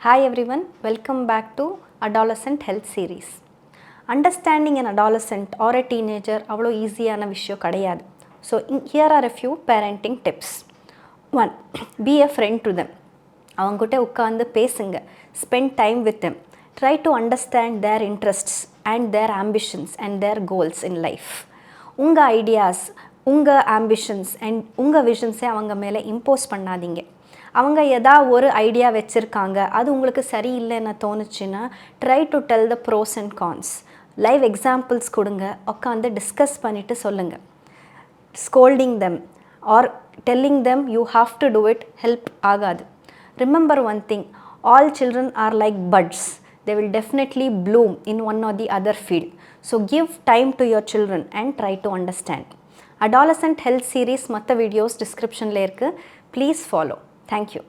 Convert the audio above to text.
Hi everyone, welcome back to Adolescent Health Series. Understanding an adolescent or a teenager அவ்வளோ ஈஸியான விஷயம் கிடையாது. So here are a few parenting tips. 1. Be a friend to them. அவங்ககிட்ட உட்கார்ந்து பேசுங்க. Spend time with them. Try to understand their interests and their ambitions and their goals in life. உங்கள் ideas, உங்கள் ambitions and உங்கள் விஷன்ஸை அவங்க மேலே impose பண்ணாதீங்க. அவங்க ஒரு ஐடியா வச்சுருக்காங்க, அது உங்களுக்கு சரியில்லைன்னு தோணுச்சுன்னா try to tell the pros and cons. Live examples கொடுங்க, உட்காந்து டிஸ்கஸ் பண்ணிவிட்டு சொல்லுங்கள். Scolding them or telling them you have to do it help ஆகாது. Remember one thing, all children are like buds. They will definitely bloom in one or the other field. So give time to your children and try to understand. Adolescent Health Series மற்ற videos டிஸ்கிரிப்ஷனில் இருக்குது. Please follow. Thank you.